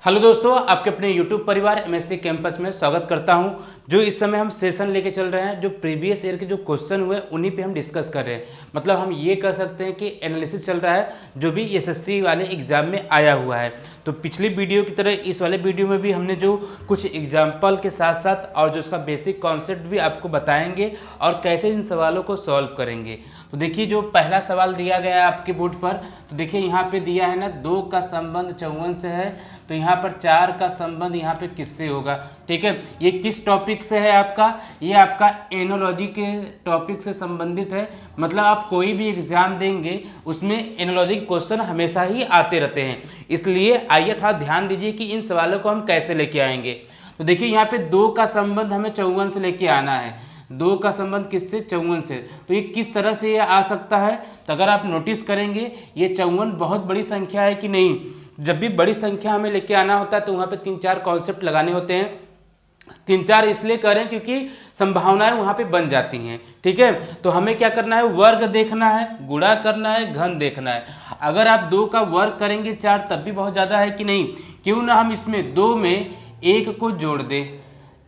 Hello दोस्तों, आपके अपने YouTube परिवार MSc कैंपस में स्वागत करता हूं। जो इस समय हम सेशन लेके चल रहे हैं, जो प्रीवियस ईयर के जो क्वेश्चन हुए उन्हीं पे हम डिस्कस कर रहे हैं। मतलब हम ये कह सकते हैं कि एनालिसिस चल रहा है जो भी SSC वाले एग्जाम में आया हुआ है। तो पिछली वीडियो की तरह इस वाले वीडियो में भी हमने जो कुछ एग्जाम्पल के साथ साथ और जो उसका बेसिक कॉन्सेप्ट भी आपको बताएंगे और कैसे इन सवालों को सॉल्व करेंगे। तो देखिए, जो पहला सवाल दिया गया है आपके बोर्ड पर, तो देखिए यहाँ पे दिया है ना, 2 का संबंध 54 से है, तो यहाँ पर 4 का संबंध यहाँ पे किससे होगा। ठीक है, ये किस टॉपिक से है आपका, ये आपका एनोलॉजी के टॉपिक से संबंधित है। मतलब आप कोई भी एग्जाम देंगे उसमें एनोलॉजी के क्वेश्चन हमेशा ही आते रहते हैं, इसलिए आइए थोड़ा ध्यान दीजिए कि इन सवालों को हम कैसे लेके आएंगे। तो देखिए यहाँ पे 2 का संबंध हमें 54 से लेके आना है। 2 का संबंध किससे? 54 से। तो ये किस तरह से ये आ सकता है? तो अगर आप नोटिस करेंगे, ये 54 बहुत बड़ी संख्या है कि नहीं। जब भी बड़ी संख्या हमें लेके आना होता है तो वहाँ पे 3-4 कॉन्सेप्ट लगाने होते हैं। 3-4 इसलिए करें क्योंकि संभावनाएं वहाँ पे बन जाती हैं। ठीक है, तो हमें क्या करना है? वर्ग देखना है, गुणा करना है, घन देखना है। अगर आप 2 का वर्ग करेंगे 4 तब भी बहुत ज़्यादा है कि नहीं। क्यों ना हम इसमें 2 में 1 को जोड़ दें।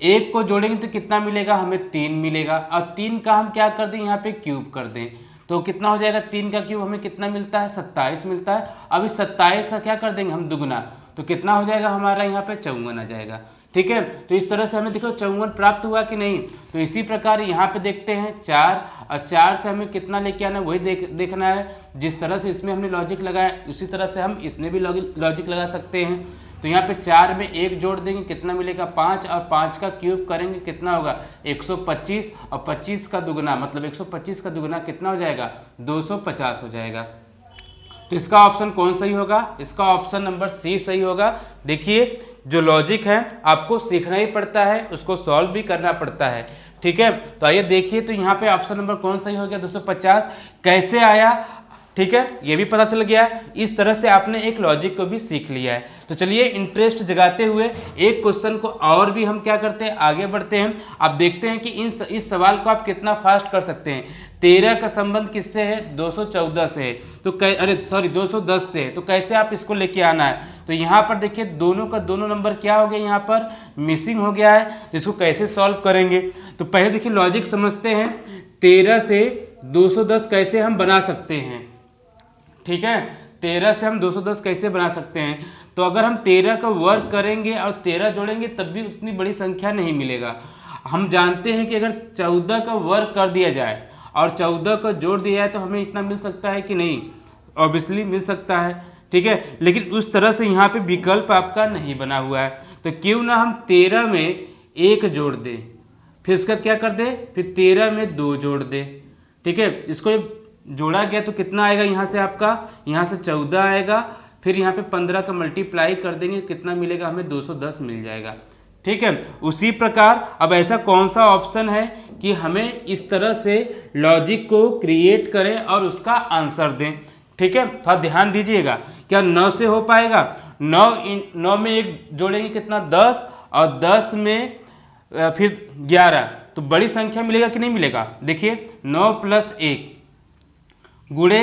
1 को जोड़ेंगे तो कितना मिलेगा? हमें 3 मिलेगा। और 3 का हम क्या कर दें? यहाँ पे क्यूब कर दें तो कितना हो जाएगा? 3 का क्यूब हमें कितना मिलता है? 27 मिलता है। अब इस 27 का क्या कर देंगे हम? दुगुना, तो कितना हो जाएगा हमारा? यहाँ पे 54 आ जाएगा। ठीक है, तो इस तरह से हमें देखो 54 प्राप्त हुआ कि नहीं। तो इसी प्रकार यहाँ पे देखते हैं 4, और 4 से हमें कितना लेके आना है वही देखना है। जिस तरह से इसमें हमने लॉजिक लगाया उसी तरह से हम इसमें भी लॉजिक लगा सकते हैं। तो यहाँ पे 4 में 1 जोड़ देंगे, कितना मिलेगा? 5, और 5 का क्यूब करेंगे कितना होगा? 125, और 25 का दुगुना मतलब 125 का दुगुना कितना हो जाएगा? 250 हो जाएगा। तो इसका ऑप्शन कौन सही होगा? इसका ऑप्शन नंबर सी सही होगा। देखिए, जो लॉजिक है आपको सीखना ही पड़ता है, उसको सॉल्व भी करना पड़ता है। ठीक है, तो आइए देखिए, तो यहाँ पे ऑप्शन नंबर कौन सही हो गया? 250 कैसे आया? ठीक है, ये भी पता चल गया। इस तरह से आपने एक लॉजिक को भी सीख लिया है। तो चलिए, इंटरेस्ट जगाते हुए एक क्वेश्चन को और भी हम क्या करते हैं, आगे बढ़ते हैं। अब देखते हैं कि इस सवाल को आप कितना फास्ट कर सकते हैं। 13 का संबंध किससे है? 214 से है। तो 210 से है। तो कैसे आप इसको लेके आना है? तो यहाँ पर देखिए, दोनों का दोनों नंबर क्या हो गया? यहाँ पर मिसिंग हो गया है। तो इसको कैसे सॉल्व करेंगे? तो पहले देखिए लॉजिक समझते हैं। 13 से 210 कैसे हम बना सकते हैं? ठीक है, 13 से हम 210 कैसे बना सकते हैं? तो अगर हम 13 का वर्ग करेंगे और 13 जोड़ेंगे तब भी उतनी बड़ी संख्या नहीं मिलेगा। हम जानते हैं कि अगर 14 का वर्ग कर दिया जाए और 14 को जोड़ दिया जाए तो हमें इतना मिल सकता है कि नहीं? ऑब्वियसली मिल सकता है। ठीक है, लेकिन उस तरह से यहाँ पे विकल्प आपका नहीं बना हुआ है। तो क्यों ना हम 13 में 1 जोड़ दें, फिर उसके बाद क्या कर दें? फिर 13 में 2 जोड़ दें। ठीक है, इसको जोड़ा गया तो कितना आएगा? यहाँ से आपका, यहाँ से 14 आएगा, फिर यहाँ पे 15 का मल्टीप्लाई कर देंगे, कितना मिलेगा? हमें 210 मिल जाएगा। ठीक है, उसी प्रकार अब ऐसा कौन सा ऑप्शन है कि हमें इस तरह से लॉजिक को क्रिएट करें और उसका आंसर दें। ठीक है, थोड़ा ध्यान दीजिएगा। क्या 9 से हो पाएगा? 9 में 1 जोड़ेंगे कितना? 10, और 10 में फिर 11, तो बड़ी संख्या मिलेगा कि नहीं मिलेगा? देखिए, 9 + 1 गुणे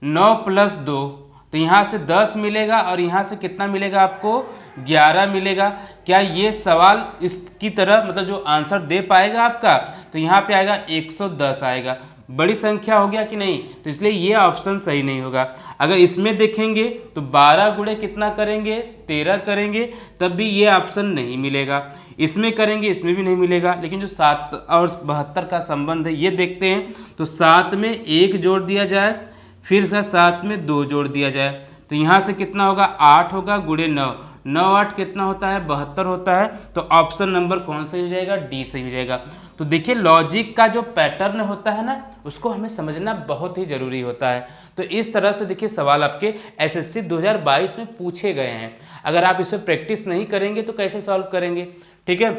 9 + 2, तो यहाँ से 10 मिलेगा और यहाँ से कितना मिलेगा आपको? 11 मिलेगा। क्या ये सवाल इसकी तरह मतलब जो आंसर दे पाएगा आपका? तो यहाँ पे आएगा 110 आएगा। बड़ी संख्या हो गया कि नहीं? तो इसलिए ये ऑप्शन सही नहीं होगा। अगर इसमें देखेंगे तो 12 गुणे कितना करेंगे? 13 करेंगे, तब भी ये ऑप्शन नहीं मिलेगा। इसमें करेंगे, इसमें भी नहीं मिलेगा। लेकिन जो 7 और 72 का संबंध है ये देखते हैं। तो 7 में 1 जोड़ दिया जाए, फिर इसका 7 में 2 जोड़ दिया जाए, तो यहाँ से कितना होगा? 8 होगा, गुणे 9, 9 8 कितना होता है? 72 होता है। तो ऑप्शन नंबर कौन सही हो जाएगा? डी सही हो जाएगा। तो देखिए, लॉजिक का जो पैटर्न होता है ना, उसको हमें समझना बहुत ही जरूरी होता है। तो इस तरह से देखिए सवाल आपके SSC 2022 में पूछे गए हैं। अगर आप इसे प्रैक्टिस नहीं करेंगे तो कैसे सॉल्व करेंगे? ठीक है,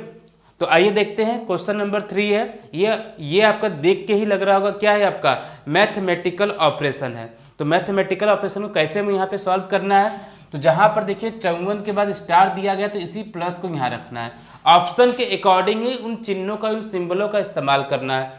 तो आइए देखते हैं। क्वेश्चन नंबर 3 है। ये आपका देख के ही लग रहा होगा क्या है आपका? मैथमेटिकल ऑपरेशन है। तो मैथमेटिकल ऑपरेशन को कैसे हमें यहाँ पे सॉल्व करना है? तो जहां पर देखिए 54 के बाद स्टार दिया गया तो इसी प्लस को यहाँ रखना है। ऑप्शन के अकॉर्डिंग ही उन चिन्हों का, उन सिंबलों का इस्तेमाल करना है।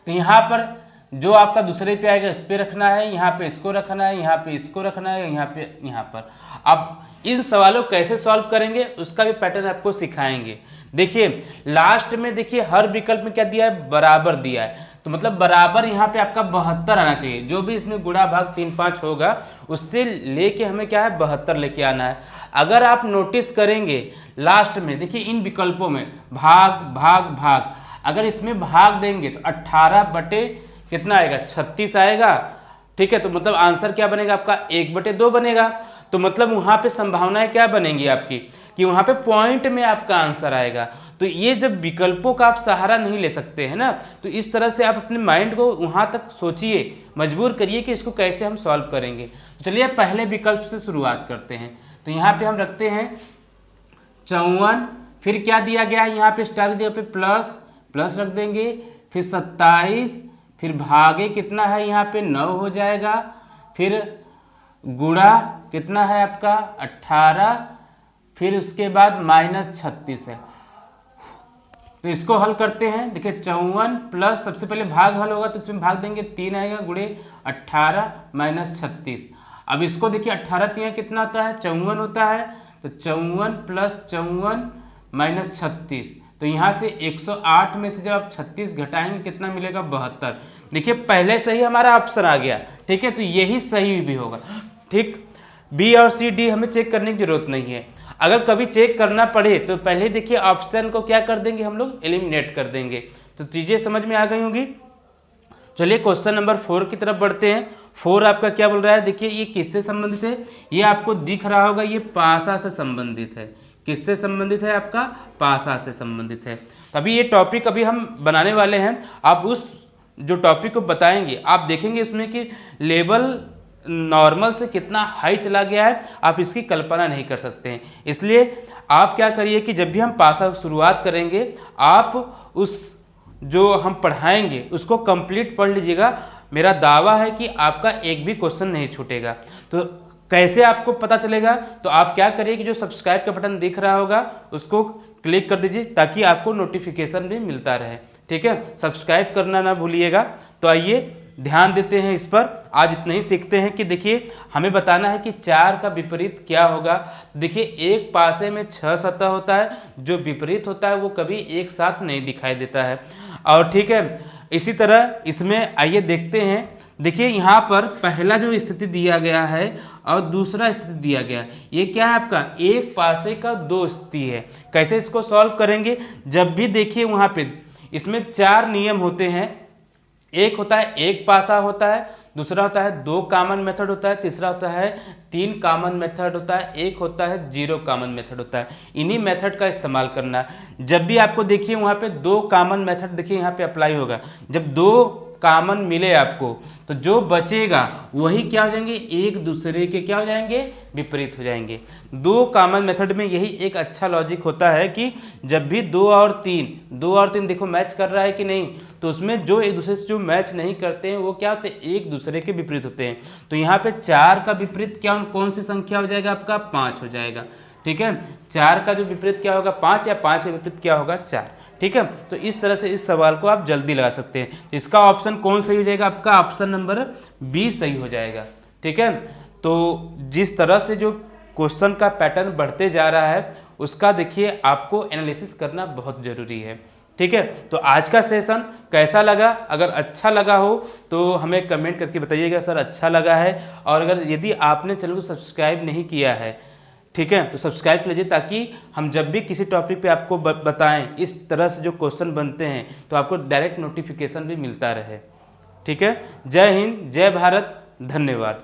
तो यहाँ पर जो आपका दूसरे पे आएगा इस पे रखना है, यहाँ पे इसको रखना है, यहाँ पे इसको रखना है, यहाँ पे यहाँ पर। अब इन सवालों को कैसे सॉल्व करेंगे उसका भी पैटर्न आपको सिखाएंगे। देखिए लास्ट में देखिए हर विकल्प में क्या दिया है, बराबर दिया है, तो मतलब बराबर यहाँ पे आपका 72 आना चाहिए। जो भी इसमें गुणा भाग 3 5 होगा उससे लेके हमें क्या है 72 लेके आना है। अगर आप नोटिस करेंगे लास्ट में देखिए इन विकल्पों में भाग भाग भाग, अगर इसमें भाग देंगे तो 18 बटे कितना आएगा 36 आएगा। ठीक है, तो मतलब आंसर क्या बनेगा आपका 1/2 बनेगा। तो मतलब वहां पे संभावनाएं क्या बनेंगी आपकी कि वहां पे पॉइंट में आपका आंसर आएगा। तो ये जब विकल्पों का आप सहारा नहीं ले सकते हैं ना, तो इस तरह से आप अपने माइंड को वहां तक सोचिए, मजबूर करिए कि इसको कैसे हम सॉल्व करेंगे। तो चलिए पहले विकल्प से शुरुआत करते हैं। तो यहाँ पे हम रखते हैं 54, फिर क्या दिया गया है यहाँ पे स्टार दिया पे प्लस प्लस रख देंगे, फिर 27, फिर भागे कितना है यहाँ पे 9 हो जाएगा, फिर गुणा कितना है आपका 18, फिर उसके बाद -36 है। तो इसको हल करते हैं। देखिए 54 प्लस सबसे पहले भाग हल होगा तो इसमें भाग देंगे 3 आएगा, गुणे 18 -36। अब इसको देखिए 18 3 कितना होता है 54 होता है, तो 54 प्लस 54 -36, तो यहाँ से 108 में से जब आप 36 घटाएंगे कितना मिलेगा 72। देखिए पहले से ही हमारा ऑप्शन आ गया। ठीक है, तो यही सही भी होगा। ठीक, बी और सी डी हमें चेक करने की जरूरत नहीं है। अगर कभी चेक करना पड़े तो पहले देखिए ऑप्शन को क्या कर देंगे हम लोग, एलिमिनेट कर देंगे। तो चीजें समझ में आ गई होंगी। चलिए क्वेश्चन नंबर 4 की तरफ बढ़ते हैं। 4 आपका क्या बोल रहा है, देखिए ये किससे संबंधित है, ये आपको दिख रहा होगा, ये पासा से संबंधित है। किससे संबंधित है, आपका पासा से संबंधित है। अभी ये टॉपिक अभी हम बनाने वाले हैं। आप उस जो टॉपिक को बताएंगे आप देखेंगे इसमें कि लेवल नॉर्मल से कितना हाई चला गया है, आप इसकी कल्पना नहीं कर सकते हैं। इसलिए आप क्या करिए कि जब भी हम पासा की शुरुआत करेंगे आप उस जो हम पढ़ाएंगे उसको कंप्लीट पढ़ लीजिएगा। मेरा दावा है कि आपका एक भी क्वेश्चन नहीं छूटेगा। तो कैसे आपको पता चलेगा, तो आप क्या करिए कि जो सब्सक्राइब का बटन दिख रहा होगा उसको क्लिक कर दीजिए ताकि आपको नोटिफिकेशन भी मिलता रहे। ठीक है, सब्सक्राइब करना ना भूलिएगा। तो आइए ध्यान देते हैं इस पर। आज इतना ही सीखते हैं कि देखिए हमें बताना है कि 4 का विपरीत क्या होगा। देखिए एक पासे में 6 सतह होता है, जो विपरीत होता है वो कभी एक साथ नहीं दिखाई देता है। और ठीक है, इसी तरह इसमें आइए देखते हैं। देखिए यहाँ पर पहला जो स्थिति दिया गया है और दूसरा स्थिति दिया गया है, ये क्या है आपका एक पासे का 2 स्थिति है। कैसे इसको सॉल्व करेंगे, जब भी देखिए वहाँ पे इसमें 4 नियम होते हैं। एक होता है एक पासा होता है, दूसरा होता है 2 कॉमन मेथड होता है, तीसरा होता है 3 कॉमन मेथड होता है, एक होता है 0 कॉमन मेथड होता है। इन्हीं मेथड का इस्तेमाल करना। जब भी आपको देखिए वहाँ पे 2 कॉमन मेथड देखिए यहाँ पे अप्लाई होगा। जब 2 कॉमन मिले आपको तो जो बचेगा वही क्या हो जाएंगे, एक दूसरे के क्या हो जाएंगे, विपरीत हो जाएंगे। 2 कॉमन मेथड में यही एक अच्छा लॉजिक होता है कि जब भी 2 और 3 देखो मैच कर रहा है कि नहीं, तो उसमें जो एक दूसरे से जो मैच नहीं करते हैं वो क्या होते हैं, एक दूसरे के विपरीत होते हैं। तो यहाँ पे 4 का विपरीत क्या कौन सी संख्या हो जाएगा आपका, 5 हो जाएगा। ठीक है, 4 का जो विपरीत क्या होगा 5, या 5 का विपरीत क्या होगा 4। ठीक है, तो इस तरह से इस सवाल को आप जल्दी लगा सकते हैं। इसका ऑप्शन कौन सही हो जाएगा, आपका ऑप्शन नंबर बी सही हो जाएगा। ठीक है, तो जिस तरह से जो क्वेश्चन का पैटर्न बढ़ते जा रहा है उसका देखिए आपको एनालिसिस करना बहुत जरूरी है। ठीक है, तो आज का सेशन कैसा लगा, अगर अच्छा लगा हो तो हमें कमेंट करके बताइएगा सर अच्छा लगा है। और अगर यदि आपने चैनल को सब्सक्राइब नहीं किया है, ठीक है, तो सब्सक्राइब कर लीजिए ताकि हम जब भी किसी टॉपिक पे आपको बताएं इस तरह से जो क्वेश्चन बनते हैं तो आपको डायरेक्ट नोटिफिकेशन भी मिलता रहे। ठीक है, जय हिंद, जय भारत, धन्यवाद।